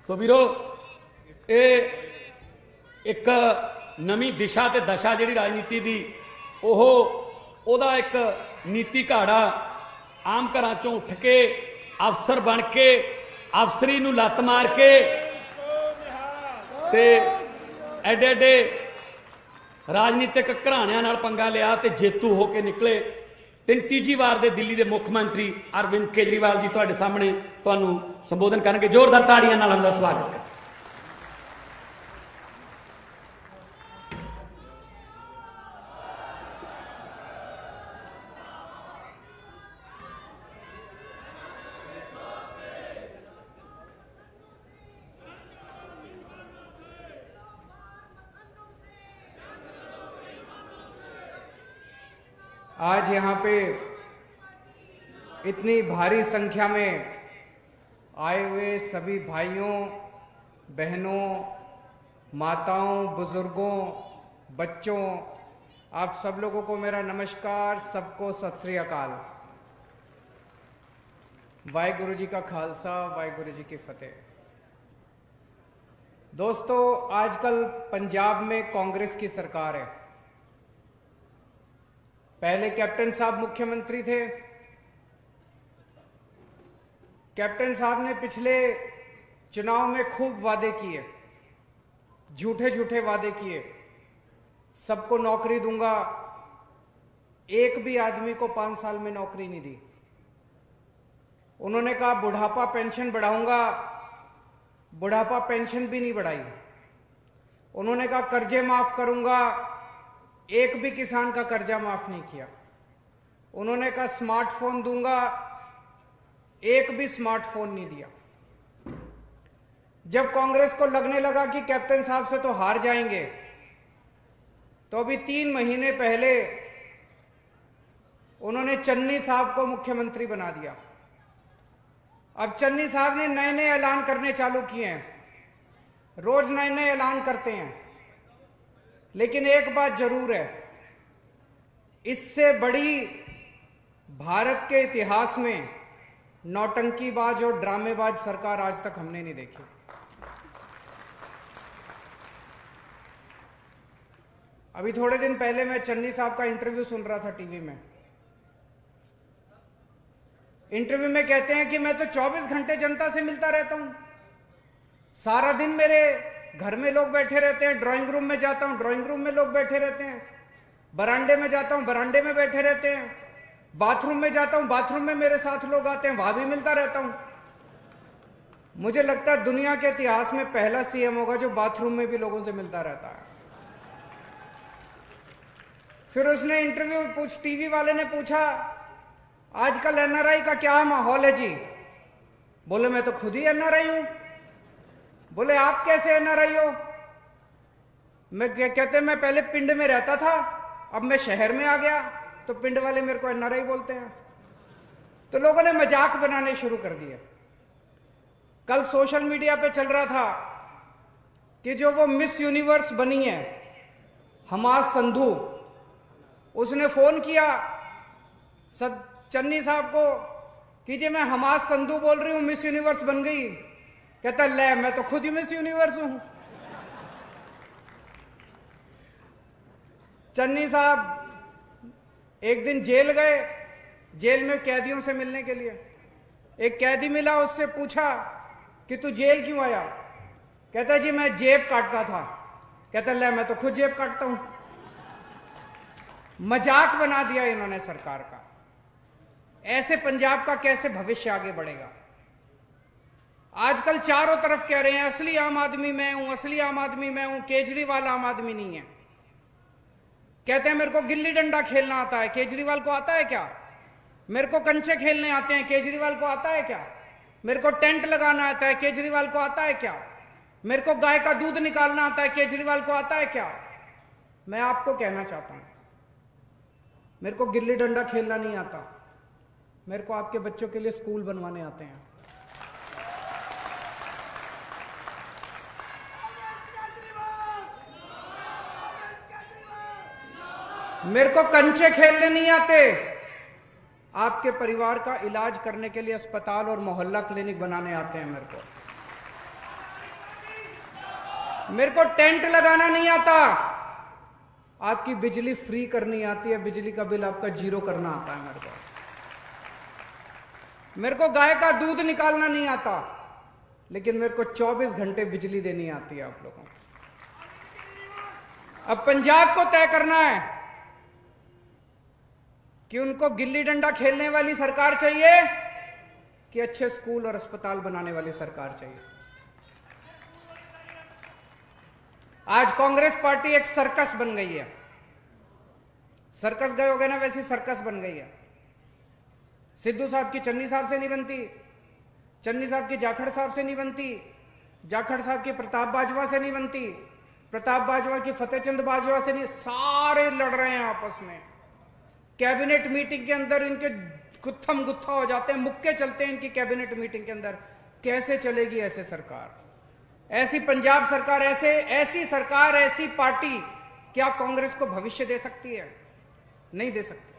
सो वीरो ये एक नवी दिशा ते दशा जी राजनीति की ओदा एक नीति घाड़ा आम घर चों उठ के अफसर बन के अफसरी नूं लत्त मार के ते एडे एडे राजनीतिक घराणियां नाल पंगा लिया ते जेतू होके निकले। तीजी बार दे दिल्ली के मुख्यमंत्री अरविंद केजरीवाल जी तुहाडे सामने तुहानूं संबोधन करनगे। जोरदार ताड़ियां नाल उनका स्वागत करें। आज यहाँ पे इतनी भारी संख्या में आए हुए सभी भाइयों बहनों माताओं बुजुर्गों बच्चों आप सब लोगों को मेरा नमस्कार, सबको सत श्री अकाल। वाहिगुरु जी का खालसा वाहिगुरु जी की फतेह। दोस्तों, आजकल पंजाब में कांग्रेस की सरकार है। पहले कैप्टन साहब मुख्यमंत्री थे। कैप्टन साहब ने पिछले चुनाव में खूब वादे किए, झूठे झूठे वादे किए। सबको नौकरी दूंगा, एक भी आदमी को 5 साल में नौकरी नहीं दी। उन्होंने कहा बुढ़ापा पेंशन बढ़ाऊंगा, बुढ़ापा पेंशन भी नहीं बढ़ाई। उन्होंने कहा कर्जे माफ करूंगा, एक भी किसान का कर्जा माफ नहीं किया। उन्होंने कहा स्मार्टफोन दूंगा, एक भी स्मार्टफोन नहीं दिया। जब कांग्रेस को लगने लगा कि कैप्टन साहब से तो हार जाएंगे, तो अभी 3 महीने पहले उन्होंने चन्नी साहब को मुख्यमंत्री बना दिया। अब चन्नी साहब ने नए नए ऐलान करने चालू किए हैं, रोज नए नए ऐलान करते हैं। लेकिन एक बात जरूर है, इससे बड़ी भारत के इतिहास में नौटंकीबाज और ड्रामेबाज सरकार आज तक हमने नहीं देखी। अभी थोड़े दिन पहले मैं चन्नी साहब का इंटरव्यू सुन रहा था टीवी में। इंटरव्यू में कहते हैं कि मैं तो 24 घंटे जनता से मिलता रहता हूं, सारा दिन मेरे घर में लोग बैठे रहते हैं, ड्राइंग रूम में जाता हूं, ड्राइंग रूम में लोग बैठे रहते हैं, बरामदे में जाता हूं, बरामदे में बैठे रहते हैं, बाथरूम में जाता हूं, बाथरूम में मेरे साथ लोग आते हैं, वहां भी मिलता रहता हूं। मुझे लगता है दुनिया के इतिहास में पहला सीएम होगा जो बाथरूम में भी लोगों से मिलता रहता है। फिर उसने इंटरव्यू टीवी वाले ने पूछा आजकल एनआरआई का क्या माहौल है जी? बोले मैं तो खुद ही एनआरआई हूं। बोले आप कैसे एनआरआई हो? मैं कहते मैं पहले पिंड में रहता था, अब मैं शहर में आ गया तो पिंड वाले मेरे को एनआरआई बोलते हैं। तो लोगों ने मजाक बनाने शुरू कर दिए। कल सोशल मीडिया पे चल रहा था कि जो वो मिस यूनिवर्स बनी है हमास संधू, उसने फोन किया चन्नी साहब को कि जी मैं हमास संधू बोल रही हूं, मिस यूनिवर्स बन गई। कहता ले मैं तो खुद ही मिस यूनिवर्स हूं। चन्नी साहब एक दिन जेल गए, जेल में कैदियों से मिलने के लिए। एक कैदी मिला, उससे पूछा कि तू जेल क्यों आया? कहता जी मैं जेब काटता था। कहता ले मैं तो खुद जेब काटता हूं। मजाक बना दिया इन्होंने सरकार का। ऐसे पंजाब का कैसे भविष्य आगे बढ़ेगा? आजकल चारों तरफ कह रहे हैं असली आम आदमी मैं हूं, असली आम आदमी मैं हूं, केजरीवाल आम आदमी नहीं है। कहते हैं मेरे को गिल्ली डंडा खेलना आता है, केजरीवाल को आता है क्या? मेरे को कंचे खेलने आते हैं, केजरीवाल को आता है क्या? मेरे को टेंट लगाना आता है, केजरीवाल को आता है क्या? मेरे को गाय का दूध निकालना आता है, केजरीवाल को आता है क्या? मैं आपको कहना चाहता हूं, मेरे को गिल्ली डंडा खेलना नहीं आता, मेरे को आपके बच्चों के लिए स्कूल बनवाने आते हैं। मेरे को कंचे खेलने नहीं आते, आपके परिवार का इलाज करने के लिए अस्पताल और मोहल्ला क्लिनिक बनाने आते हैं मेरे को। मेरे को टेंट लगाना नहीं आता, आपकी बिजली फ्री करनी आती है, बिजली का बिल आपका जीरो करना आता है मेरे को गाय का दूध निकालना नहीं आता, लेकिन मेरे को 24 घंटे बिजली देनी आती है आप लोगों को। अब पंजाब को तय करना है कि उनको गिल्ली डंडा खेलने वाली सरकार चाहिए कि अच्छे स्कूल और अस्पताल बनाने वाली सरकार चाहिए। आज कांग्रेस पार्टी एक सर्कस बन गई है। सर्कस गए होगे ना, वैसी सर्कस बन गई है। सिद्धू साहब की चन्नी साहब से नहीं बनती, चन्नी साहब की जाखड़ साहब से नहीं बनती, जाखड़ साहब की प्रताप बाजवा से नहीं बनती, प्रताप बाजवा की फतेहचंद बाजवा से नहीं। सारे लड़ रहे हैं आपस में। कैबिनेट मीटिंग के अंदर इनके गुत्थम गुत्था हो जाते हैं, मुक्के चलते हैं इनकी कैबिनेट मीटिंग के अंदर। कैसे चलेगी ऐसे सरकार, ऐसी पंजाब सरकार, ऐसी सरकार, ऐसी पार्टी क्या कांग्रेस को भविष्य दे सकती है? नहीं दे सकती।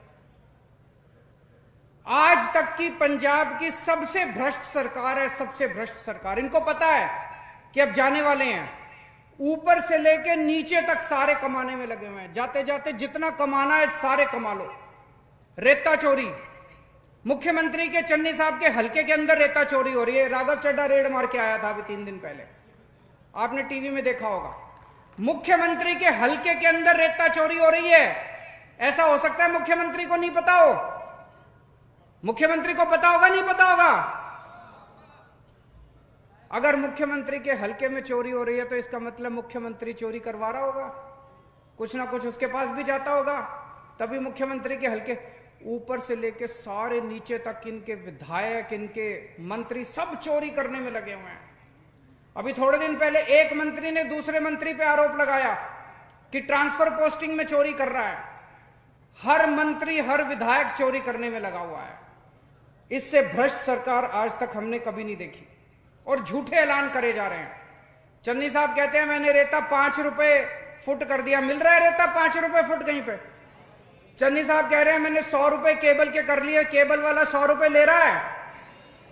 आज तक की पंजाब की सबसे भ्रष्ट सरकार है, सबसे भ्रष्ट सरकार। इनको पता है कि अब जाने वाले हैं, ऊपर से लेके नीचे तक सारे कमाने में लगे हुए हैं। जाते जाते जितना कमाना है सारे कमा लो। रेता चोरी, मुख्यमंत्री के चन्नी साहब के हलके के अंदर रेता चोरी हो रही है। राघव चड्ढा रेड मार के आया था अभी 3 दिन पहले, आपने टीवी में देखा होगा। मुख्यमंत्री के हलके के अंदर रेता चोरी हो रही है। ऐसा हो सकता है मुख्यमंत्री को नहीं पता हो? मुख्यमंत्री को पता होगा, नहीं पता होगा? अगर मुख्यमंत्री के हलके में चोरी हो रही है तो इसका मतलब मुख्यमंत्री चोरी करवा रहा होगा, कुछ ना कुछ उसके पास भी जाता होगा, तभी मुख्यमंत्री के हलके। ऊपर से लेके सारे नीचे तक इनके विधायक, इनके मंत्री सब चोरी करने में लगे हुए हैं। अभी थोड़े दिन पहले एक मंत्री ने दूसरे मंत्री पे आरोप लगाया कि ट्रांसफर पोस्टिंग में चोरी कर रहा है। हर मंत्री, हर विधायक चोरी करने में लगा हुआ है। इससे भ्रष्ट सरकार आज तक हमने कभी नहीं देखी, और झूठे ऐलान करे जा रहे हैं। चन्नी साहब कहते हैं मैंने रेता 5 रुपए फुट कर दिया। मिल रहा है रेता 5 रुपए फुट कहीं पे? चन्नी साहब कह रहे हैं मैंने 100 रुपए केबल के कर लिए, केबल वाला 100 रुपए ले रहा है।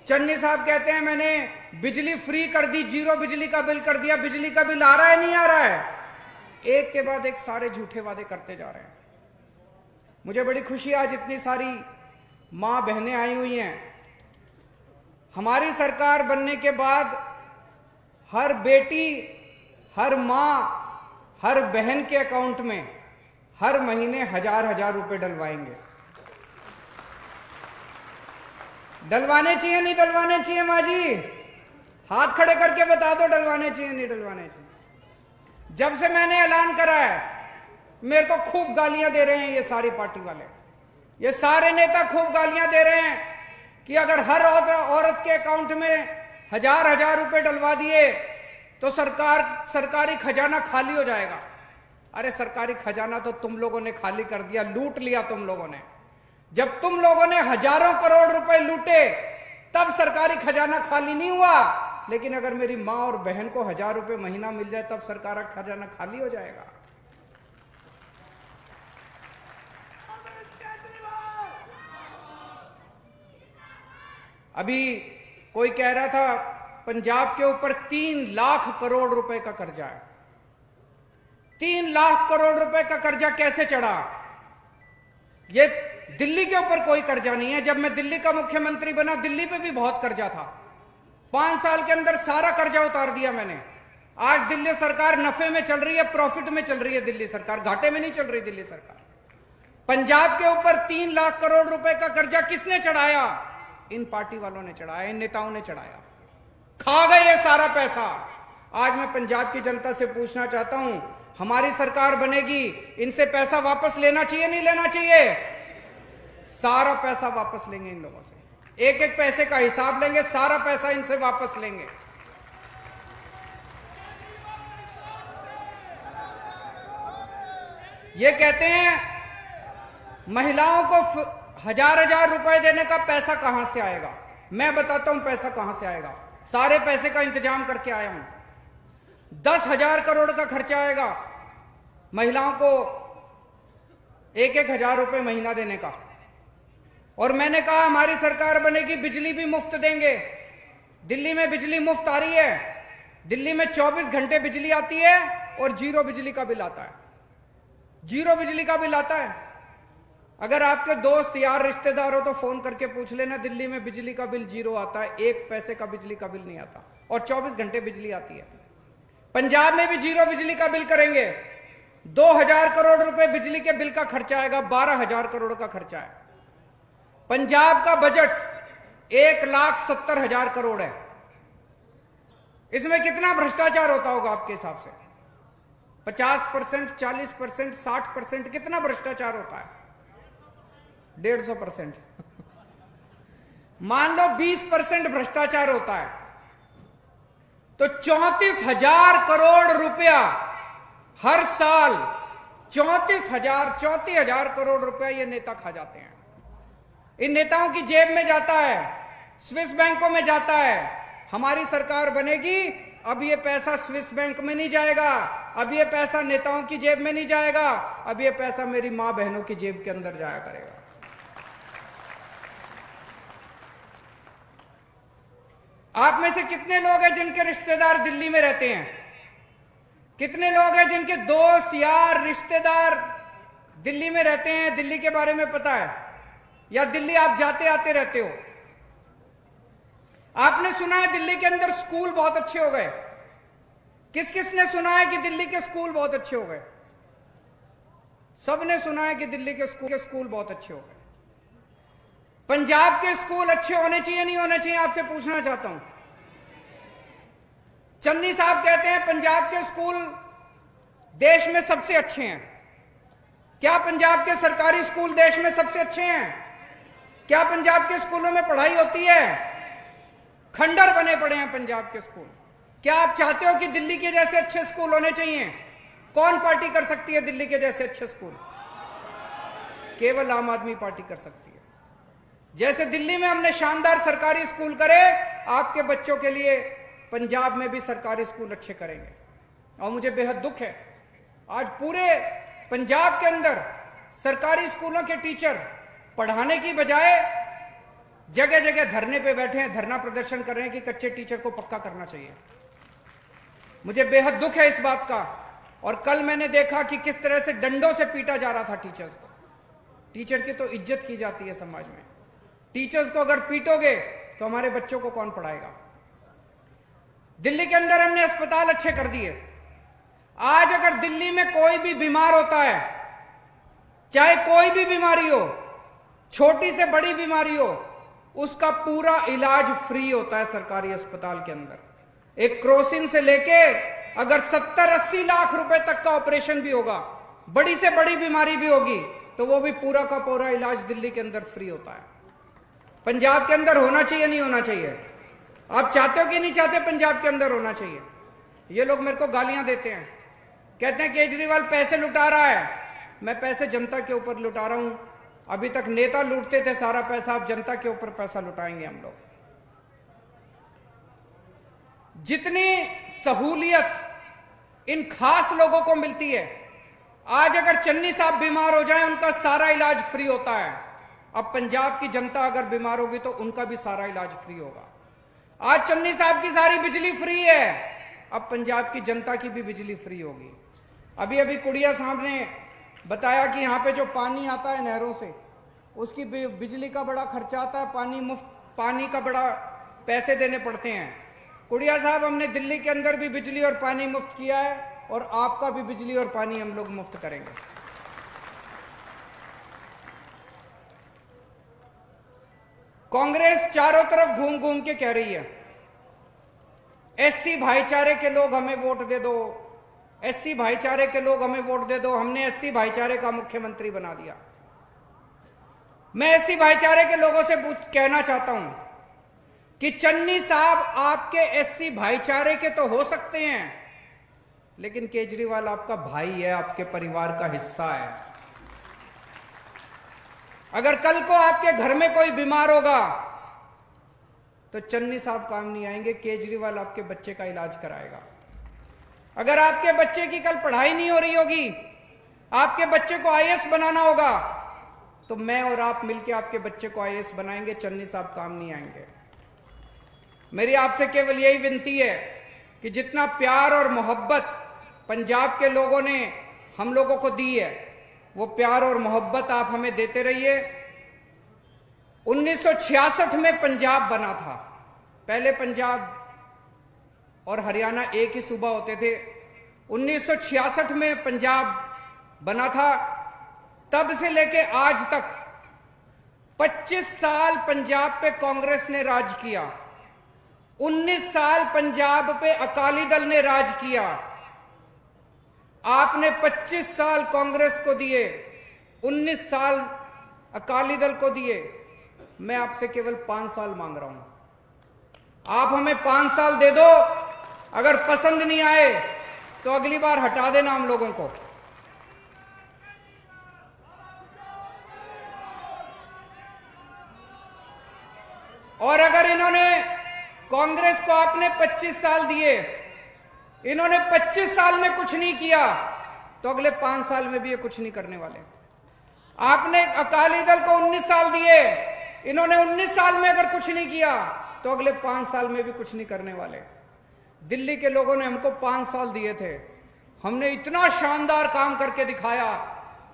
चन्नी साहब कहते हैं मैंने बिजली फ्री कर दी, जीरो बिजली का बिल कर दिया। बिजली का बिल आ रहा है, नहीं आ रहा है? एक के बाद एक सारे झूठे वादे करते जा रहे हैं। मुझे बड़ी खुशी, आज इतनी सारी मां बहनें आई हुई हैं। हमारी सरकार बनने के बाद हर बेटी, हर मां, हर बहन के अकाउंट में हर महीने 1000 रुपए डलवाएंगे। डलवाने चाहिए, नहीं डलवाने चाहिए? माँ जी हाथ खड़े करके बता दो, डलवाने चाहिए, नहीं डलवाने चाहिए? जब से मैंने ऐलान करा है, मेरे को खूब गालियां दे रहे हैं ये सारी पार्टी वाले, ये सारे नेता खूब गालियां दे रहे हैं कि अगर हर औरत के अकाउंट में 1000 रुपए डलवा दिए तो सरकारी खजाना खाली हो जाएगा। अरे सरकारी खजाना तो तुम लोगों ने खाली कर दिया, लूट लिया तुम लोगों ने। जब तुम लोगों ने हजारों करोड़ रुपए लूटे तब सरकारी खजाना खाली नहीं हुआ, लेकिन अगर मेरी मां और बहन को 1000 रुपए महीना मिल जाए तब सरकार का खजाना खाली हो जाएगा। अभी कोई कह रहा था पंजाब के ऊपर 3 लाख करोड़ रुपए का कर्जा है। 3 लाख करोड़ रुपए का कर्जा कैसे चढ़ा? ये दिल्ली के ऊपर कोई कर्जा नहीं है। जब मैं दिल्ली का मुख्यमंत्री बना, दिल्ली पे भी बहुत कर्जा था। 5 साल के अंदर सारा कर्जा उतार दिया मैंने। आज दिल्ली सरकार नफे में चल रही है, प्रॉफिट में चल रही है दिल्ली सरकार, घाटे में नहीं चल रही दिल्ली सरकार। पंजाब के ऊपर 3 लाख करोड़ रुपए का कर्जा किसने चढ़ाया? इन पार्टी वालों ने चढ़ाया, इन नेताओं ने चढ़ाया। खा गए ये सारा पैसा। आज मैं पंजाब की जनता से पूछना चाहता हूं, हमारी सरकार बनेगी, इनसे पैसा वापस लेना चाहिए, नहीं लेना चाहिए? सारा पैसा वापस लेंगे इन लोगों से, एक एक पैसे का हिसाब लेंगे, सारा पैसा इनसे वापस लेंगे। ये कहते हैं महिलाओं को 1000 रुपए देने का पैसा कहां से आएगा? मैं बताता हूं पैसा कहां से आएगा। सारे पैसे का इंतजाम करके आया हूं। 10,000 करोड़ का खर्चा आएगा महिलाओं को 1-1 हजार रुपए महीना देने का। और मैंने कहा हमारी सरकार बनेगी, बिजली भी मुफ्त देंगे। दिल्ली में बिजली मुफ्त आ रही है, दिल्ली में 24 घंटे बिजली आती है और जीरो बिजली का बिल आता है, जीरो बिजली का बिल आता है। अगर आपके दोस्त यार रिश्तेदार हो तो फोन करके पूछ लेना, दिल्ली में बिजली का बिल जीरो आता है, 1 पैसे का बिजली का बिल नहीं आता और 24 घंटे बिजली आती है। पंजाब में भी जीरो बिजली का बिल करेंगे, 2000 करोड़ रुपए बिजली के बिल का खर्चा आएगा, 12,000 करोड़ का खर्चा है। पंजाब का बजट 1,70,000 करोड़ है। इसमें कितना भ्रष्टाचार होता होगा आपके हिसाब से? 50%, 40%, 60%, कितना भ्रष्टाचार होता है? 150%। मान लो 20% भ्रष्टाचार होता है तो 34,000 करोड़ रुपया हर साल, 34,000 करोड़ रुपया ये नेता खा जाते हैं। इन नेताओं की जेब में जाता है, स्विस बैंकों में जाता है। हमारी सरकार बनेगी, अब ये पैसा स्विस बैंक में नहीं जाएगा, अब ये पैसा नेताओं की जेब में नहीं जाएगा, अब ये पैसा मेरी मां बहनों की जेब के अंदर जाया करेगा। आप में से कितने लोग हैं जिनके रिश्तेदार दिल्ली में रहते हैं? कितने लोग हैं जिनके दोस्त यार रिश्तेदार दिल्ली में रहते हैं, दिल्ली के बारे में पता है, या दिल्ली आप जाते आते रहते हो? आपने सुना है दिल्ली के अंदर स्कूल बहुत अच्छे हो गए? किस किस ने सुना है कि दिल्ली के स्कूल बहुत अच्छे हो गए? सबने सुना है कि दिल्ली के स्कूल बहुत अच्छे हो गए। पंजाब के स्कूल अच्छे होने चाहिए नहीं होने चाहिए, आपसे पूछना चाहता हूं। चन्नी साहब कहते हैं पंजाब के स्कूल देश में सबसे अच्छे हैं। क्या पंजाब के सरकारी स्कूल देश में सबसे अच्छे हैं? क्या पंजाब के स्कूलों में पढ़ाई होती है? खंडर बने पड़े हैं पंजाब के स्कूल। क्या आप चाहते हो कि दिल्ली के जैसे अच्छे स्कूल होने चाहिए? कौन पार्टी कर सकती है दिल्ली के जैसे अच्छे स्कूल? केवल आम आदमी पार्टी कर सकती है। जैसे दिल्ली में हमने शानदार सरकारी स्कूल करे, आपके बच्चों के लिए पंजाब में भी सरकारी स्कूल अच्छे करेंगे। और मुझे बेहद दुख है, आज पूरे पंजाब के अंदर सरकारी स्कूलों के टीचर पढ़ाने की बजाय जगह जगह धरने पे बैठे हैं, धरना प्रदर्शन कर रहे हैं कि कच्चे टीचर को पक्का करना चाहिए। मुझे बेहद दुख है इस बात का। और कल मैंने देखा कि किस तरह से डंडों से पीटा जा रहा था टीचर्स को। टीचर की तो इज्जत की जाती है समाज में। टीचर्स को अगर पीटोगे तो हमारे बच्चों को कौन पढ़ाएगा? दिल्ली के अंदर हमने अस्पताल अच्छे कर दिए। आज अगर दिल्ली में कोई भी बीमार होता है, चाहे कोई भी बीमारी हो, छोटी से बड़ी बीमारी हो, उसका पूरा इलाज फ्री होता है सरकारी अस्पताल के अंदर। एक क्रोसिन से लेके अगर 70-80 लाख रुपए तक का ऑपरेशन भी होगा, बड़ी से बड़ी बीमारी भी होगी, तो वो भी पूरा का पूरा इलाज दिल्ली के अंदर फ्री होता है। पंजाब के अंदर होना चाहिए नहीं होना चाहिए? आप चाहते हो कि नहीं चाहते पंजाब के अंदर होना चाहिए? ये लोग मेरे को गालियां देते हैं, कहते हैं केजरीवाल पैसे लुटा रहा है। मैं पैसे जनता के ऊपर लुटा रहा हूं। अभी तक नेता लूटते थे सारा पैसा, अब जनता के ऊपर पैसा लुटाएंगे हम लोग। जितनी सहूलियत इन खास लोगों को मिलती है, आज अगर चन्नी साहब बीमार हो जाएं, उनका सारा इलाज फ्री होता है। अब पंजाब की जनता अगर बीमार होगी तो उनका भी सारा इलाज फ्री होगा। आज चन्नी साहब की सारी बिजली फ्री है, अब पंजाब की जनता की भी बिजली फ्री होगी। अभी अभी कुड़िया साहब ने बताया कि यहाँ पे जो पानी आता है नहरों से, उसकी बिजली का बड़ा खर्चा आता है, पानी मुफ्त, पानी का बड़ा पैसे देने पड़ते हैं। कुड़िया साहब, हमने दिल्ली के अंदर भी बिजली और पानी मुफ्त किया है और आपका भी बिजली और पानी हम लोग मुफ्त करेंगे। कांग्रेस चारों तरफ घूम घूम के कह रही है एससी भाईचारे के लोग हमें वोट दे दो, एससी भाईचारे के लोग हमें वोट दे दो। हमने एससी भाईचारे का मुख्यमंत्री बना दिया। मैं एससी भाईचारे के लोगों से कहना चाहता हूं कि चन्नी साहब आपके एससी भाईचारे के तो हो सकते हैं, लेकिन केजरीवाल आपका भाई है, आपके परिवार का हिस्सा है। अगर कल को आपके घर में कोई बीमार होगा तो चन्नी साहब काम नहीं आएंगे, केजरीवाल आपके बच्चे का इलाज कराएगा। अगर आपके बच्चे की कल पढ़ाई नहीं हो रही होगी, आपके बच्चे को आईएएस बनाना होगा, तो मैं और आप मिलकर आपके बच्चे को आईएएस बनाएंगे, चन्नी साहब काम नहीं आएंगे। मेरी आपसे केवल यही विनती है कि जितना प्यार और मोहब्बत पंजाब के लोगों ने हम लोगों को दी है, वो प्यार और मोहब्बत आप हमें देते रहिए। 1966 में पंजाब बना था। पहले पंजाब और हरियाणा एक ही सूबा होते थे। 1966 में पंजाब बना था। तब से लेके आज तक 25 साल पंजाब पे कांग्रेस ने राज किया, 19 साल पंजाब पे अकाली दल ने राज किया। आपने 25 साल कांग्रेस को दिए, 19 साल अकाली दल को दिए। मैं आपसे केवल 5 साल मांग रहा हूं। आप हमें 5 साल दे दो। अगर पसंद नहीं आए तो अगली बार हटा देना हम लोगों को। और अगर इन्होंने कांग्रेस को आपने 25 साल दिए, इन्होंने 25 साल में कुछ नहीं किया, तो अगले 5 साल में भी ये कुछ नहीं करने वाले। आपने अकाली दल को 19 साल दिए, इन्होंने 19 साल में अगर कुछ नहीं किया तो अगले 5 साल में भी कुछ नहीं करने वाले। दिल्ली के लोगों ने हमको 5 साल दिए थे, हमने इतना शानदार काम करके दिखाया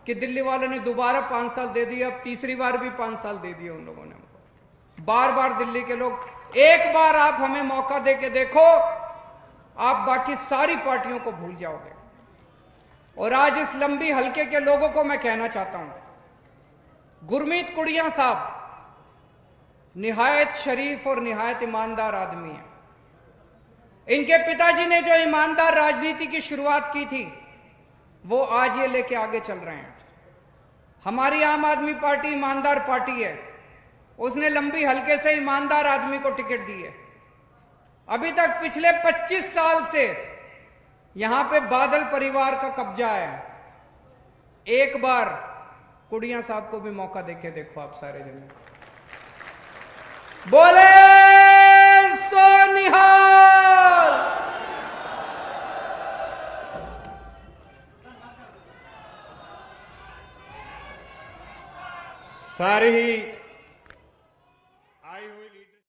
कि दिल्ली वालों ने दोबारा 5 साल दे दिए। अब तीसरी बार भी 5 साल दे दिए उन लोगों ने हमको। बार बार दिल्ली के लोग, एक बार आप हमें मौका दे के देखो, आप बाकी सारी पार्टियों को भूल जाओगे। और आज इस लंबी हलके के लोगों को मैं कहना चाहता हूं, गुरमीत कुड़िया साहब निहायत शरीफ और निहायत ईमानदार आदमी है। इनके पिताजी ने जो ईमानदार राजनीति की शुरुआत की थी, वो आज ये लेके आगे चल रहे हैं। हमारी आम आदमी पार्टी ईमानदार पार्टी है, उसने लंबी हलके से ईमानदार आदमी को टिकट दी है। अभी तक पिछले 25 साल से यहां पे बादल परिवार का कब्जा है। एक बार कुड़िया साहब को भी मौका देके देखो आप सारे जने। बोले सो निहाल। सारे ही